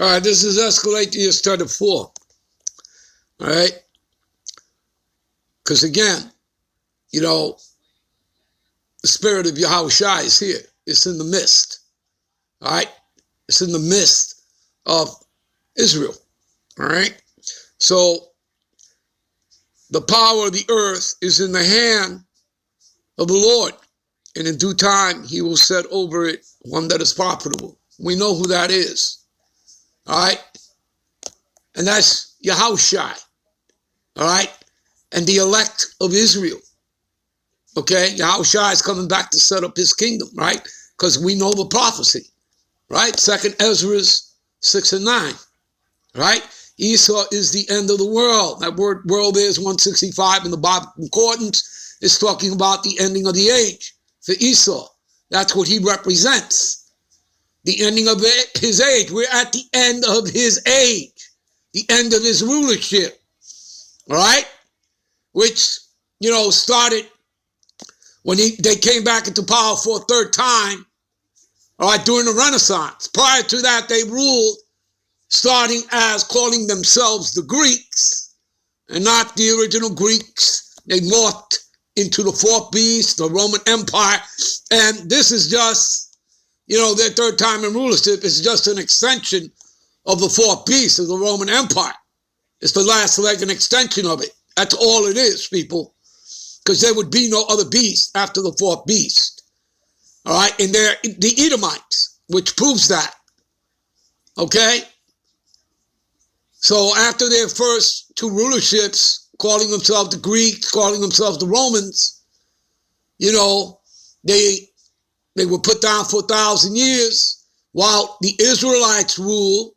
All right, this is Escalate chapter 4. All right? Because again, you know, the spirit of Yahushua is here. It's in the midst. All right? It's in the midst of Israel. All right? So the power of the earth is in the hand of the Lord. And in due time, he will set over it one that is profitable. We know who that is. All right? And that's Yahushua. All right? And the elect of Israel. Okay? Yahushua is coming back to set up his kingdom, right? Because we know the prophecy, right? 2nd Ezra 6 and 9, right? Esau is the end of the world. That word world there is 165 in the Bible Concordance. It's talking about the ending of the age for Esau. That's what he represents. The ending of his age. We're at the end of his age. The end of his rulership. All right? Which, you know, started when they came back into power for a third time, all right, during the Renaissance. Prior to that, they ruled starting as calling themselves the Greeks and not the original Greeks. They morphed into the fourth beast, the Roman Empire. And this is just, you know, their third time in rulership is just an extension of the fourth beast of the Roman Empire. It's the last leg and extension of it. That's all it is, people. Because there would be no other beast after the fourth beast. All right? And they're the Edomites, which proves that. Okay? So after their first two rulerships, calling themselves the Greeks, calling themselves the Romans, you know, they were put down for 1,000 years while the Israelites ruled,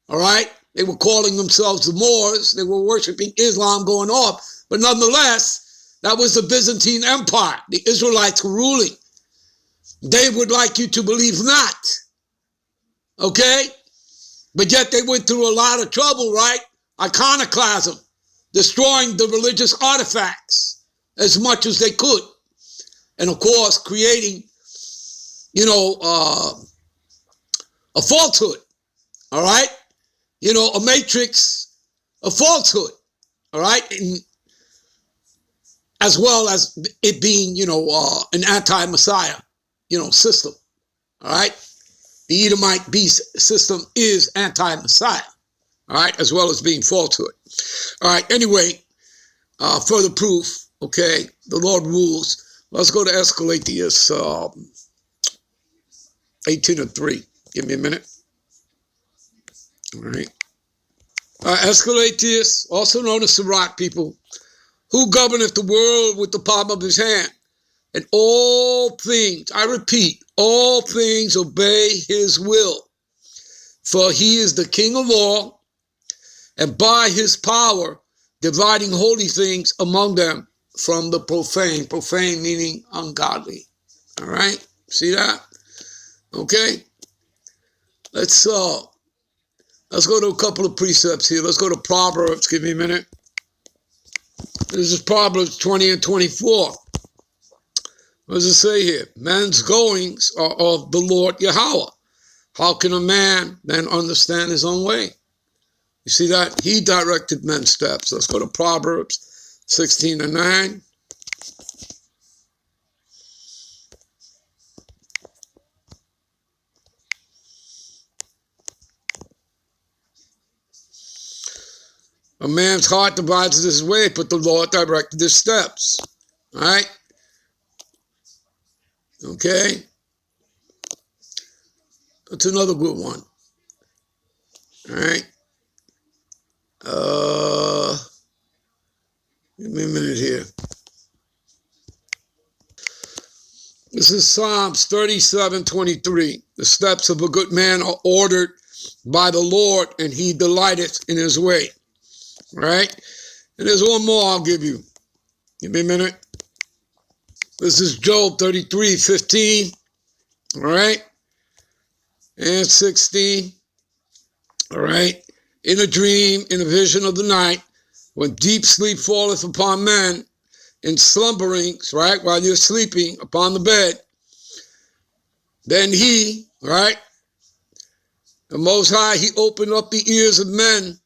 all right? They were calling themselves the Moors. They were worshiping Islam going off. But nonetheless, that was the Byzantine Empire. The Israelites were ruling. They would like you to believe not. Okay? But yet they went through a lot of trouble, right? Iconoclasm, destroying the religious artifacts as much as they could. And of course, creating, you know, a falsehood, all right? You know, a matrix of falsehood, all right? And as well as it being, you know, an anti-Messiah, you know, system, all right? The Edomite beast system is anti-Messiah, all right, as well as being falsehood. All right, anyway, further proof, okay, the Lord rules. Let's go to Escalatius 18:3. Give me a minute. All right. Escalatius, also known as Sirach, people, who governeth the world with the palm of his hand, and all things, I repeat, all things obey his will. For he is the King of all, and by his power, dividing holy things among them from the profane. Profane meaning ungodly. All right? See that? Okay? Let's go to a couple of precepts here. Let's go to Proverbs. Give me a minute. This is Proverbs 20 and 24. What does it say here? Man's goings are of the Lord Yahweh. How can a man then understand his own way? You see that? He directed men's steps. Let's go to Proverbs 16 and 9. A man's heart divides his way, but the Lord directed his steps. All right? Okay? That's another good one. All right? Give me a minute here. This is Psalms 37:23. The steps of a good man are ordered by the Lord, and he delighteth in his way. All right? And there's one more I'll give you. Give me a minute. This is Job 33:15. All right? And 16. All right? In a dream, in a vision of the night, when deep sleep falleth upon men, in slumberings, right, while you're sleeping upon the bed, then he, right, The Most High, he opened up the ears of men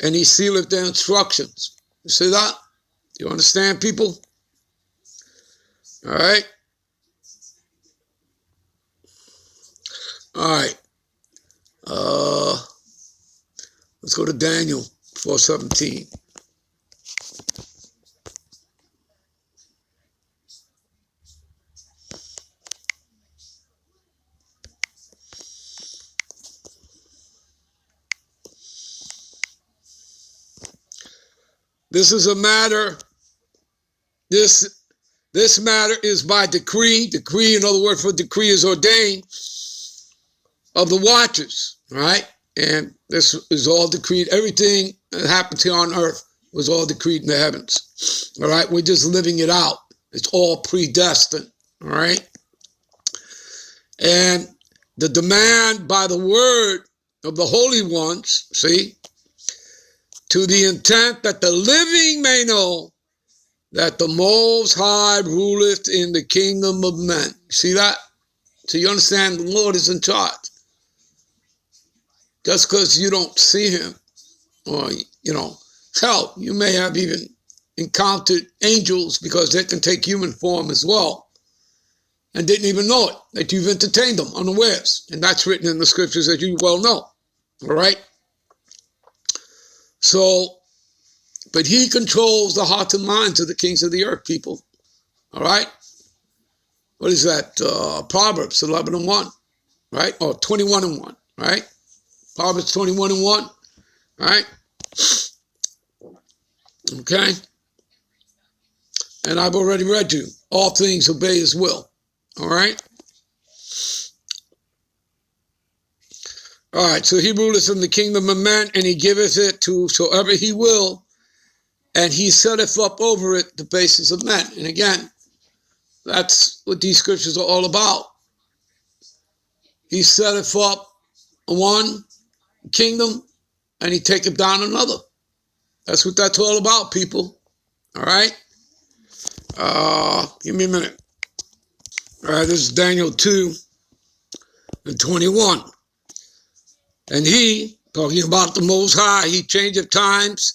and he sealeth their instructions. You see that? You understand, people? All right. All right. Let's go to Daniel 4:17. This is a matter, this matter is by decree. Decree, in other words, for decree is ordained of the watchers, right? And this is all decreed. Everything that happened here on earth was all decreed in the heavens. All right, we're just living it out. It's all predestined, all right? And the demand by the word of the holy ones, see, to the intent that the living may know that the Most High ruleth in the kingdom of men. See that? So you understand the Lord is in charge. Just because you don't see him, or, hell, you may have even encountered angels because they can take human form as well, and didn't even know it, that you've entertained them unawares. And that's written in the scriptures, as you well know. All right? So, but he controls the hearts and minds of the kings of the earth, people. All right? What is that? Proverbs 11:1, right? Or 21:1, right? Proverbs 21:1, right? Okay? And I've already read you. All things obey his will. All right? All right, so he ruleth in the kingdom of men, and he giveth it to whosoever he will, and he setteth up over it the basis of men. And again, that's what these scriptures are all about. He setteth up one kingdom, and he taketh down another. That's what that's all about, people. All right? Give me a minute. All right, this is Daniel 2:21. And he, talking about the Most High, he changeth times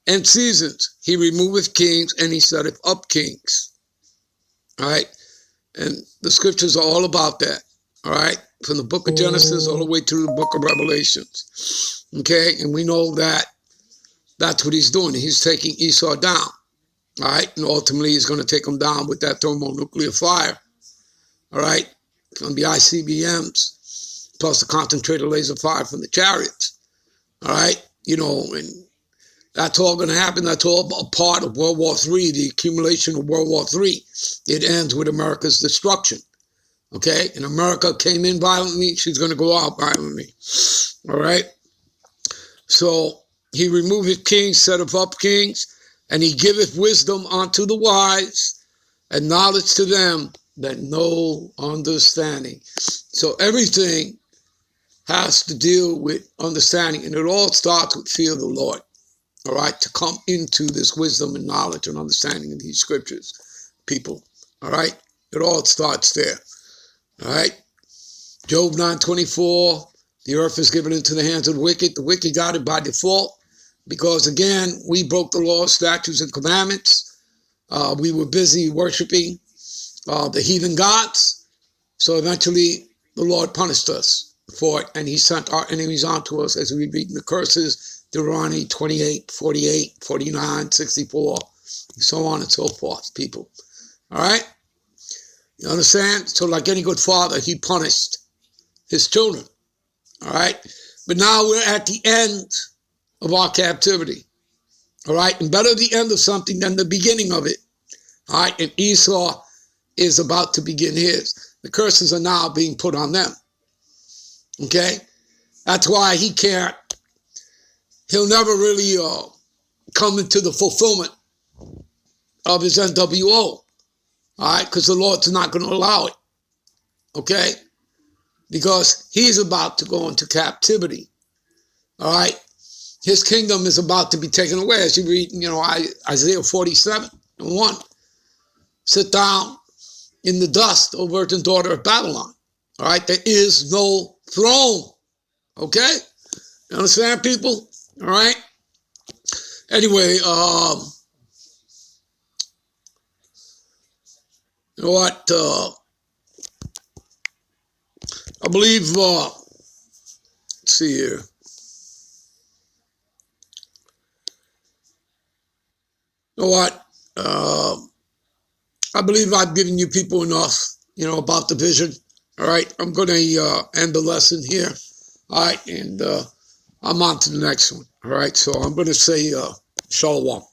and seasons. He removeth kings, and he setteth up kings. All right? And the scriptures are all about that. All right? From the book of Genesis all the way to the book of Revelations. Okay? And we know that that's what he's doing. He's taking Esau down. All right? And ultimately, he's going to take him down with that thermonuclear fire. All right? From the ICBMs, plus the concentrated laser fire from the chariots. All right? And that's all going to happen. That's all a part of World War III, the accumulation of World War III. It ends with America's destruction. Okay? And America came in violently. She's going to go out violently. All right? So he removeth kings, setteth up kings, and he giveth wisdom unto the wise, and knowledge to them that know understanding. So everything has to deal with understanding, and it all starts with fear of the Lord. All right, to come into this wisdom and knowledge and understanding of these scriptures, people. All right, it all starts there. All right, Job 9:24, the earth is given into the hands of the wicked. The wicked got it by default because, again, we broke the law, statutes, and commandments. We were busy worshiping the heathen gods. So eventually, the Lord punished us for it, and he sent our enemies onto us as we read in the curses. Deuteronomy 28:48, 49, 64, and so on and so forth, people. All right? You understand? So like any good father, he punished his children. All right? But now we're at the end of our captivity. All right? And better the end of something than the beginning of it. All right? And Esau is about to begin his. The curses are now being put on them. Okay? That's why he'll never really come into the fulfillment of his NWO, all right, because the Lord's not going to allow it, okay, because he's about to go into captivity, all right. His kingdom is about to be taken away, as you read, Isaiah 47:1. Sit down in the dust, O virgin daughter of Babylon, all right. There is no throne Okay? You understand, people? All right? Anyway, you know what? I believe, let's see here. You know what? I believe I've given you people enough, about the vision. All right? I'm going to end the lesson here. All right? And I'm on to the next one. All right? So I'm going to say shalom.